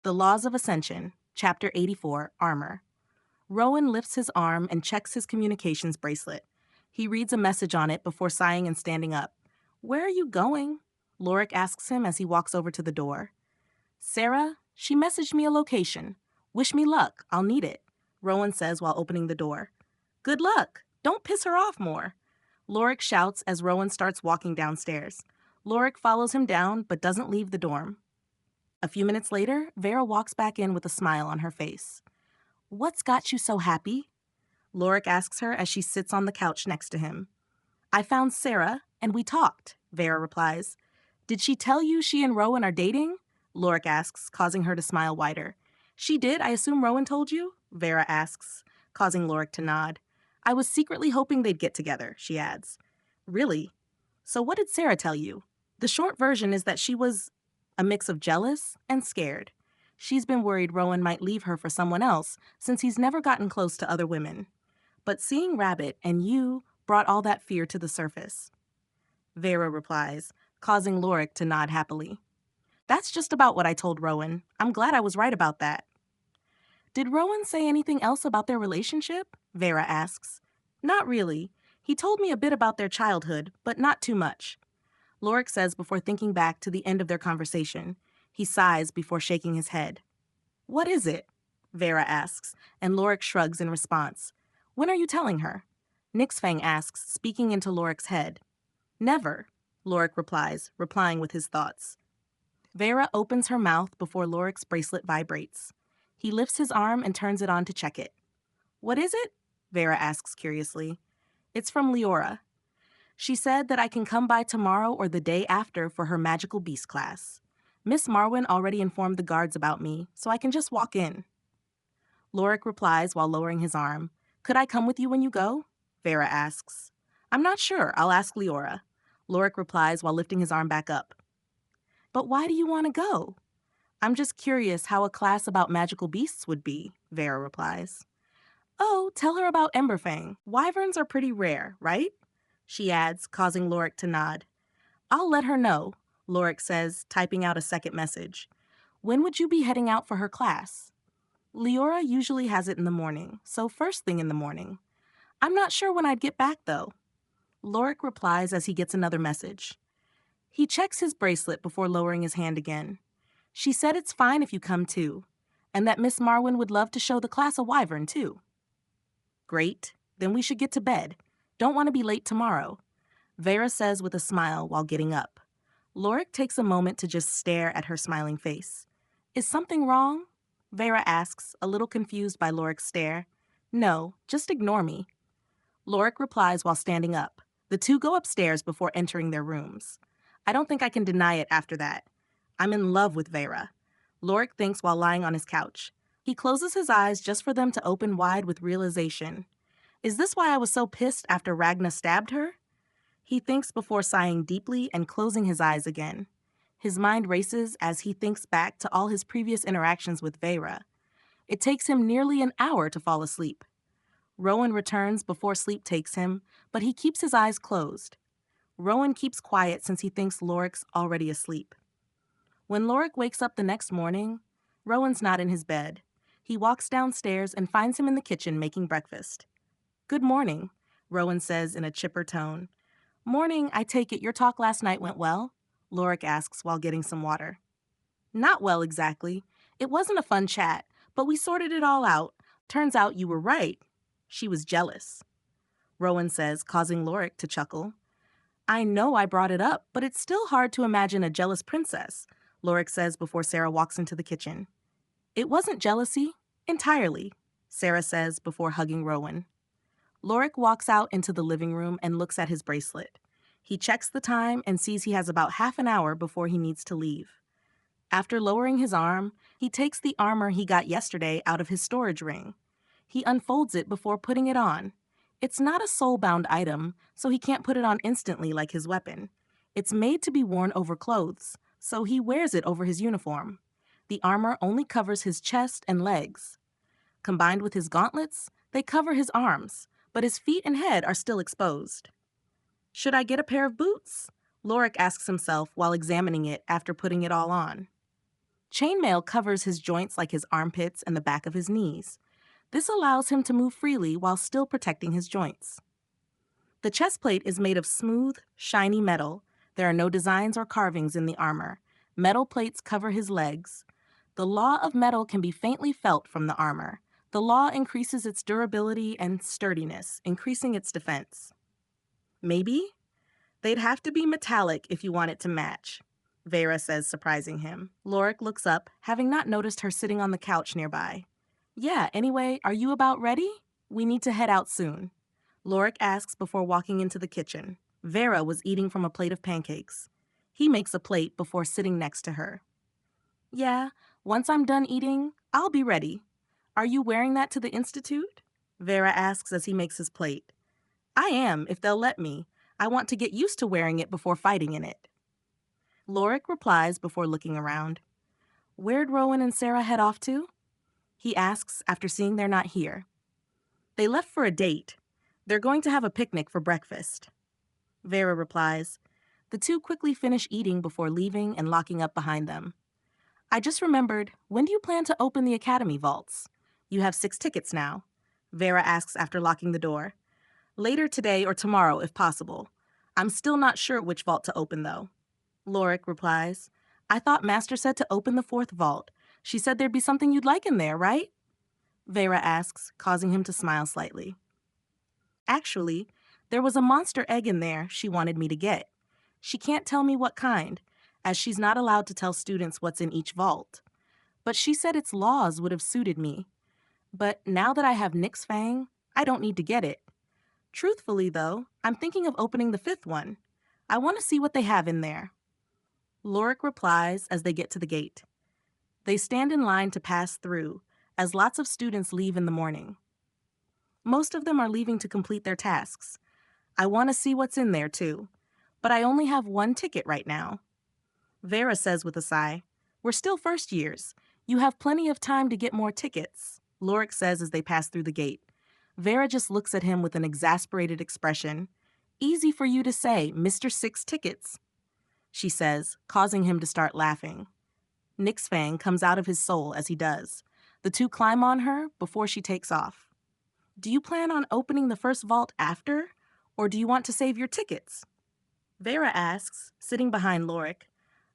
The Laws of Ascension, Chapter 84, Armor. Rowan lifts his arm and checks his communications bracelet. He reads a message on it before sighing and standing up. "Where are you going?" Lorik asks him as he walks over to the door. "Sarah, she messaged me a location. Wish me luck, I'll need it," Rowan says while opening the door. "Good luck, don't piss her off more," Lorik shouts as Rowan starts walking downstairs. Lorik follows him down but doesn't leave the dorm. A few minutes later, Vera walks back in with a smile on her face. "What's got you so happy?" Lorik asks her as she sits on the couch next to him. "I found Sarah, and we talked," Vera replies. "Did she tell you she and Rowan are dating?" Lorik asks, causing her to smile wider. "She did, I assume Rowan told you?" Vera asks, causing Lorik to nod. "I was secretly hoping they'd get together," she adds. "Really? So what did Sarah tell you?" The short version is that she was a mix of jealous and scared. She's been worried Rowan might leave her for someone else since he's never gotten close to other women. But seeing Rabbit and you brought all that fear to the surface. Vera replies, causing Lorik to nod happily. "That's just about what I told Rowan. I'm glad I was right about that." "Did Rowan say anything else about their relationship?" Vera asks. "Not really. He told me a bit about their childhood, but not too much," Lorik says before thinking back to the end of their conversation. He sighs before shaking his head. "What is it?" Vera asks, and Lorik shrugs in response. "When are you telling her?" Nixfang asks, speaking into Lorik's head. "Never," Lorik replies, replying with his thoughts. Vera opens her mouth before Lorik's bracelet vibrates. He lifts his arm and turns it on to check it. "What is it?" Vera asks curiously. "It's from Leora. She said that I can come by tomorrow or the day after for her magical beast class. Miss Marwin already informed the guards about me, so I can just walk in." Lorik replies while lowering his arm. "Could I come with you when you go?" Vera asks. "I'm not sure. I'll ask Leora." Lorik replies while lifting his arm back up. "But why do you want to go?" "I'm just curious how a class about magical beasts would be," Vera replies. "Oh, tell her about Emberfang. Wyverns are pretty rare, right?" she adds, causing Lorik to nod. "I'll let her know," Lorik says, typing out a second message. "When would you be heading out for her class?" "Leora usually has it in the morning, so first thing in the morning. I'm not sure when I'd get back, though." Lorik replies as he gets another message. He checks his bracelet before lowering his hand again. "She said it's fine if you come too, and that Miss Marwin would love to show the class a wyvern too." "Great, then we should get to bed. Don't want to be late tomorrow," Vera says with a smile while getting up. Lorik takes a moment to just stare at her smiling face. "Is something wrong?" Vera asks, a little confused by Lorik's stare. "No, just ignore me." Lorik replies while standing up. The two go upstairs before entering their rooms. "I don't think I can deny it after that. I'm in love with Vera," Lorik thinks while lying on his couch. He closes his eyes just for them to open wide with realization. Is this why I was so pissed after Ragna stabbed her? He thinks before sighing deeply and closing his eyes again. His mind races as he thinks back to all his previous interactions with Vera. It takes him nearly an hour to fall asleep. Rowan returns before sleep takes him, but he keeps his eyes closed. Rowan keeps quiet since he thinks Lorik's already asleep. When Lorik wakes up the next morning, Rowan's not in his bed. He walks downstairs and finds him in the kitchen making breakfast. "Good morning," Rowan says in a chipper tone. "Morning, I take it your talk last night went well?" Lorik asks while getting some water. "Not well exactly. It wasn't a fun chat, but we sorted it all out. Turns out you were right. She was jealous," Rowan says, causing Lorik to chuckle. "I know I brought it up, but it's still hard to imagine a jealous princess," Lorik says before Sarah walks into the kitchen. "It wasn't jealousy, entirely," Sarah says before hugging Rowan. Lorik walks out into the living room and looks at his bracelet. He checks the time and sees he has about half an hour before he needs to leave. After lowering his arm, he takes the armor he got yesterday out of his storage ring. He unfolds it before putting it on. It's not a soul-bound item, so he can't put it on instantly like his weapon. It's made to be worn over clothes, so he wears it over his uniform. The armor only covers his chest and legs. Combined with his gauntlets, they cover his arms, but his feet and head are still exposed. "Should I get a pair of boots?" Lorik asks himself while examining it after putting it all on. Chainmail covers his joints like his armpits and the back of his knees. This allows him to move freely while still protecting his joints. The chest plate is made of smooth, shiny metal. There are no designs or carvings in the armor. Metal plates cover his legs. The law of metal can be faintly felt from the armor. The law increases its durability and sturdiness, increasing its defense. Maybe? They'd have to be metallic if you want it to match, Vera says, surprising him. Lorik looks up, having not noticed her sitting on the couch nearby. Yeah, anyway, are you about ready? We need to head out soon, Lorik asks before walking into the kitchen. Vera was eating from a plate of pancakes. He makes a plate before sitting next to her. Yeah, once I'm done eating, I'll be ready. Are you wearing that to the Institute? Vera asks as he makes his plate. I am, if they'll let me. I want to get used to wearing it before fighting in it. Lorik replies before looking around. Where'd Rowan and Sarah head off to? He asks after seeing they're not here. They left for a date. They're going to have a picnic for breakfast. Vera replies. The two quickly finish eating before leaving and locking up behind them. I just remembered, when do you plan to open the Academy vaults? You have 6 tickets now, Vera asks after locking the door. Later today or tomorrow, if possible. I'm still not sure which vault to open, though. Lorik replies. I thought Master said to open the 4th vault. She said there'd be something you'd like in there, right? Vera asks, causing him to smile slightly. Actually, there was a monster egg in there she wanted me to get. She can't tell me what kind, as she's not allowed to tell students what's in each vault. But she said its laws would have suited me. But now that I have Nyx Fang, I don't need to get it. Truthfully, though, I'm thinking of opening the 5th one. I want to see what they have in there. Lorik replies as they get to the gate. They stand in line to pass through, as lots of students leave in the morning. Most of them are leaving to complete their tasks. I want to see what's in there, too. But I only have 1 ticket right now. Vera says with a sigh, We're still first years. You have plenty of time to get more tickets, Lorik says as they pass through the gate. Vera just looks at him with an exasperated expression. Easy for you to say, Mr. 6 tickets, she says, causing him to start laughing. Nyx Fang comes out of his soul as he does. The two climb on her before she takes off. Do you plan on opening the first vault after, or do you want to save your tickets? Vera asks, sitting behind Lorik.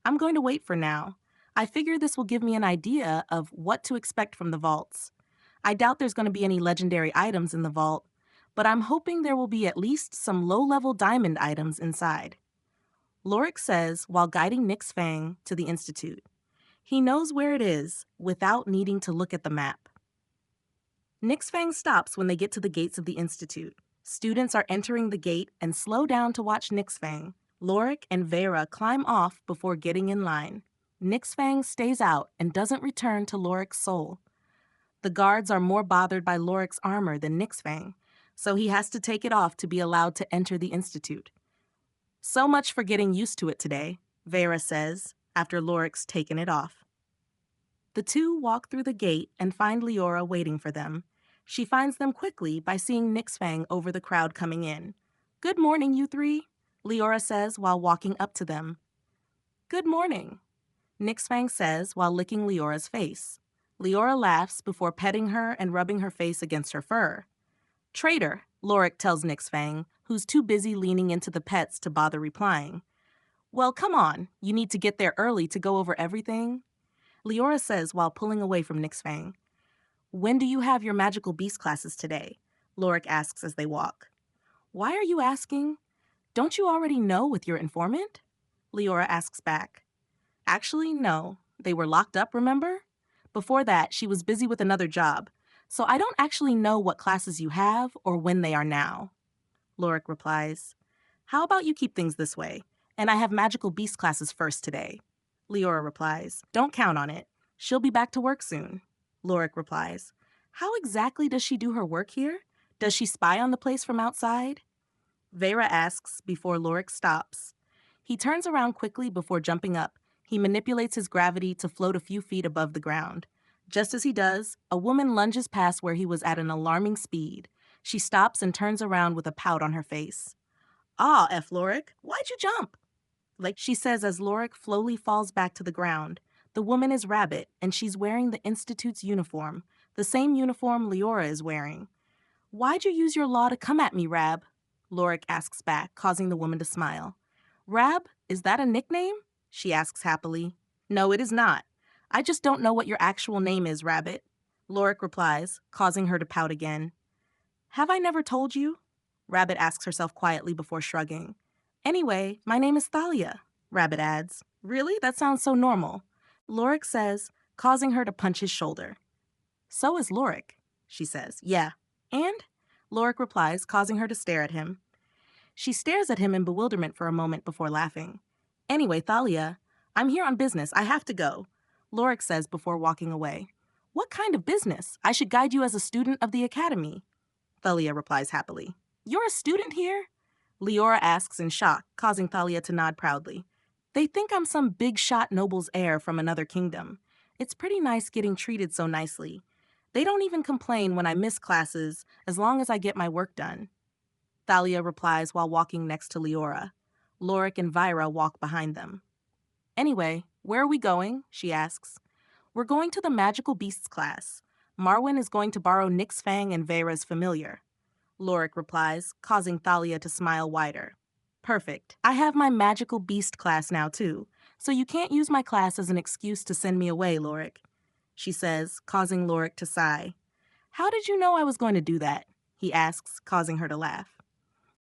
I'm going to wait for now. I figure this will give me an idea of what to expect from the vaults. I doubt there's going to be any legendary items in the vault, but I'm hoping there will be at least some low-level diamond items inside. Lorik says while guiding Nyx Fang to the Institute. He knows where it is without needing to look at the map. Nyx Fang stops when they get to the gates of the Institute. Students are entering the gate and slow down to watch Nyx Fang. Lorik and Vera climb off before getting in line. Nyx Fang stays out and doesn't return to Lorik's soul. The guards are more bothered by Lorik's armor than Nyx Fang, so he has to take it off to be allowed to enter the Institute. So much for getting used to it today, Vera says, after Lorik's taken it off. The two walk through the gate and find Leora waiting for them. She finds them quickly by seeing Nyx Fang over the crowd coming in. Good morning, you 3, Leora says while walking up to them. Good morning, Nyx Fang says while licking Leora's face. Leora laughs before petting her and rubbing her face against her fur. Traitor, Lorik tells Nyx Fang, who's too busy leaning into the pets to bother replying. Well, come on, you need to get there early to go over everything, Leora says while pulling away from Nyx Fang. When do you have your magical beast classes today? Lorik asks as they walk. Why are you asking? Don't you already know with your informant? Leora asks back. Actually, no. They were locked up, remember? Before that, she was busy with another job, so I don't actually know what classes you have or when they are now. Lorik replies. How about you keep things this way, and I have magical beast classes first today? Leora replies. Don't count on it. She'll be back to work soon. Lorik replies. How exactly does she do her work here? Does she spy on the place from outside? Vera asks before Lorik stops. He turns around quickly before jumping up. He manipulates his gravity to float a few feet above the ground. Just as he does, a woman lunges past where he was at an alarming speed. She stops and turns around with a pout on her face. Ah, Lorik, why'd you jump? Like she says as Lorik slowly falls back to the ground, The woman is Rabbit, and she's wearing the Institute's uniform, the same uniform Leora is wearing. Why'd you use your law to come at me, Rab? Lorik asks back, causing the woman to smile. Rab, is that a nickname? She asks happily. No, it is not. I just don't know what your actual name is, Rabbit. Lorik replies, causing her to pout again. Have I never told you? Rabbit asks herself quietly before shrugging. Anyway, my name is Thalia, Rabbit adds. Really? That sounds so normal. Lorik says, causing her to punch his shoulder. So is Lorik, she says. Yeah. And? Lorik replies, causing her to stare at him. She stares at him in bewilderment for a moment before laughing. Anyway, Thalia, I'm here on business. I have to go, Lorik says before walking away. What kind of business? I should guide you as a student of the academy. Thalia replies happily. You're a student here? Leora asks in shock, causing Thalia to nod proudly. They think I'm some big-shot noble's heir from another kingdom. It's pretty nice getting treated so nicely. They don't even complain when I miss classes as long as I get my work done. Thalia replies while walking next to Leora. Lorik and Vyra walk behind them. Anyway, where are we going? She asks. We're going to the Magical Beasts class. Marwyn is going to borrow Nyx's Fang and Veyra's familiar. Lorik replies, causing Thalia to smile wider. Perfect. I have my Magical Beast class now too, so you can't use my class as an excuse to send me away, Lorik, she says, causing Lorik to sigh. How did you know I was going to do that? He asks, causing her to laugh.